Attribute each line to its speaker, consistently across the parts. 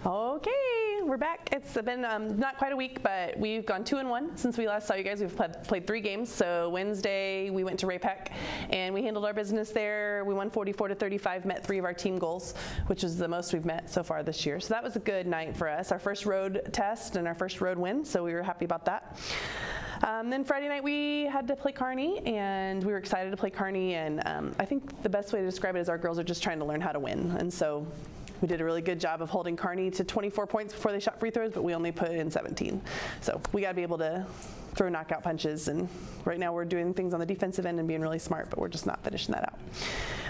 Speaker 1: Okay, we're back. It's been not quite a week, but we've gone 2-1 since we last saw you guys. We've played 3 games. So Wednesday we went to Ray-Pec and we handled our business there. We won 44-35, met 3 of our team goals, which is the most we've met so far this year. So that was a good night for us. Our first road test and our first road win, so we were happy about that. Then Friday night we had to play Kearny, and we were excited to play Kearny. And I think the best way to describe it is our girls are just trying to learn how to win, and so we did a really good job of holding Kearny to 24 points before they shot free throws, but we only put in 17. So we got to be able to throw knockout punches, and right now we're doing things on the defensive end and being really smart, but we're just not finishing that out.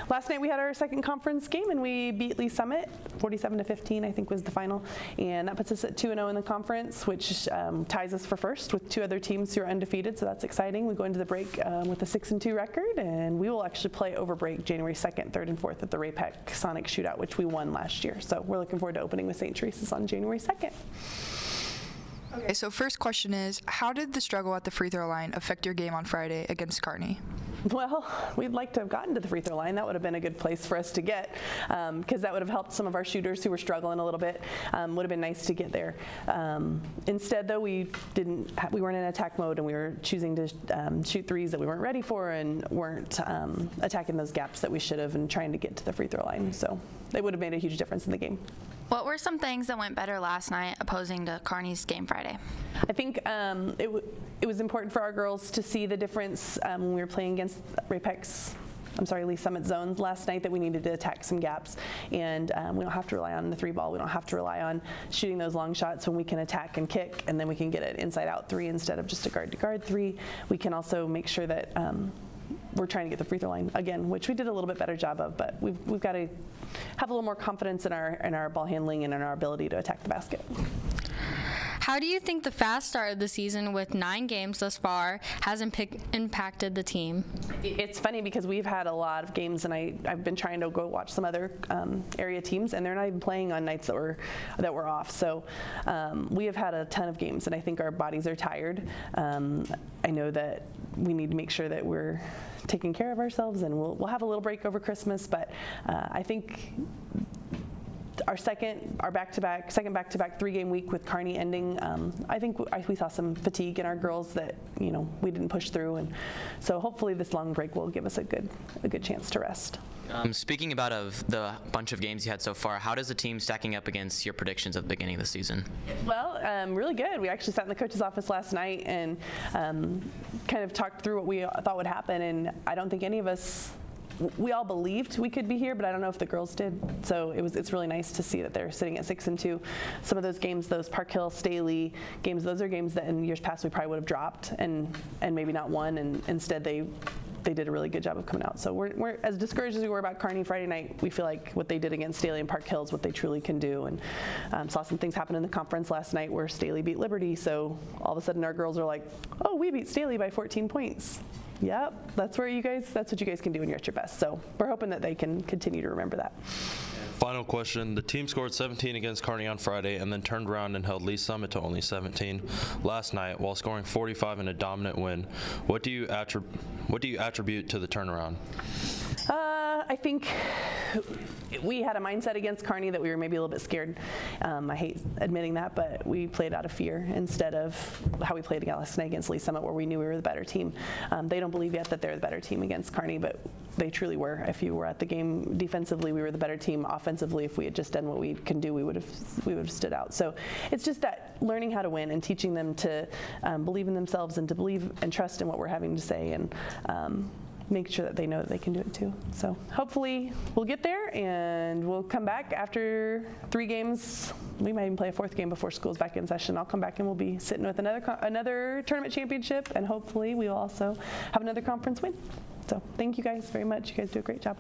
Speaker 1: Last night we had our second conference game, and we beat Lee Summit 47-15, I think was the final, and that puts us at 2-0 in the conference, which ties us for first with 2 other teams who are undefeated, so that's exciting. We go into the break with a 6-2 record, and we will actually play over break January 2nd, 3rd, and 4th at the Ray-Pec Sonic Shootout, which we won last year. So we're looking forward to opening with St. Teresa's on January 2nd.
Speaker 2: Okay, so first question is, how did the struggle at the free throw line affect your game on Friday against Kearny?
Speaker 1: Well, we'd like to have gotten to the free throw line. That would have been a good place for us to get, because that would have helped some of our shooters who were struggling a little bit. Would have been nice to get there. Instead, though, we weren't in attack mode, and we were choosing to shoot threes that we weren't ready for, and weren't attacking those gaps that we should have, and trying to get to the free throw line. So they would have made a huge difference in the game.
Speaker 3: What were some things that went better last night opposing to Kearny's game Friday?
Speaker 1: I think it was important for our girls to see the difference when we were playing against Lee Summit zones last night, that we needed to attack some gaps, and we don't have to rely on the 3-ball. We don't have to rely on shooting those long shots when we can attack and kick, and then we can get an inside-out 3 instead of just a guard-to-guard 3. We can also make sure that we're trying to get the free throw line again, which we did a little bit better job of, but we've got to have a little more confidence in our ball handling and in our ability to attack the basket.
Speaker 4: How do you think the fast start of the season with 9 games thus far has impacted the team?
Speaker 1: It's funny because we've had a lot of games, and I've been trying to go watch some other area teams, and they're not even playing on nights that we're off. So we have had a ton of games, and I think our bodies are tired. I know that we need to make sure that we're taking care of ourselves, and we'll have a little break over Christmas, but I think our second back-to-back 3-game week with Kearny ending, I think we saw some fatigue in our girls that we didn't push through, and so hopefully this long break will give us a good chance to rest.
Speaker 5: Speaking about the bunch of games you had so far, how does the team stacking up against your predictions at the beginning of the season?
Speaker 1: Well, really good. We actually sat in the coach's office last night and kind of talked through what we thought would happen, and I don't think any of us, we all believed we could be here, but I don't know if the girls did. So it's really nice to see that they're sitting at 6-2. Some of those games, those Park Hill, Staley games, those are games that in years past we probably would have dropped and maybe not won, and instead they did a really good job of coming out. So we're as discouraged as we were about Kearny Friday night. We feel like what they did against Staley and Park Hill is what they truly can do, and saw some things happen in the conference last night where Staley beat Liberty. So all of a sudden our girls are like, oh, we beat Staley by 14 points. Yep, that's what you guys can do when you're at your best. So we're hoping that they can continue to remember that.
Speaker 6: Final question. The team scored 17 against Kearny on Friday and then turned around and held Lee Summit to only 17 last night while scoring 45 in a dominant win. What do you attribute to the turnaround?
Speaker 1: I think we had a mindset against Kearny that we were maybe a little bit scared. I hate admitting that, but we played out of fear instead of how we played last night against Lee Summit, where we knew we were the better team. They don't believe yet that they're the better team against Kearny, but they truly were. If you were at the game defensively, we were the better team. Offensively, if we had just done what we can do, we would have stood out. So it's just that learning how to win and teaching them to believe in themselves and to believe and trust in what we're having to say, and make sure that they know that they can do it too. So hopefully we'll get there, and we'll come back after 3 games. We might even play a 4th game before school's back in session. I'll come back and we'll be sitting with another tournament championship, and hopefully we will also have another conference win. So thank you guys very much. You guys do a great job.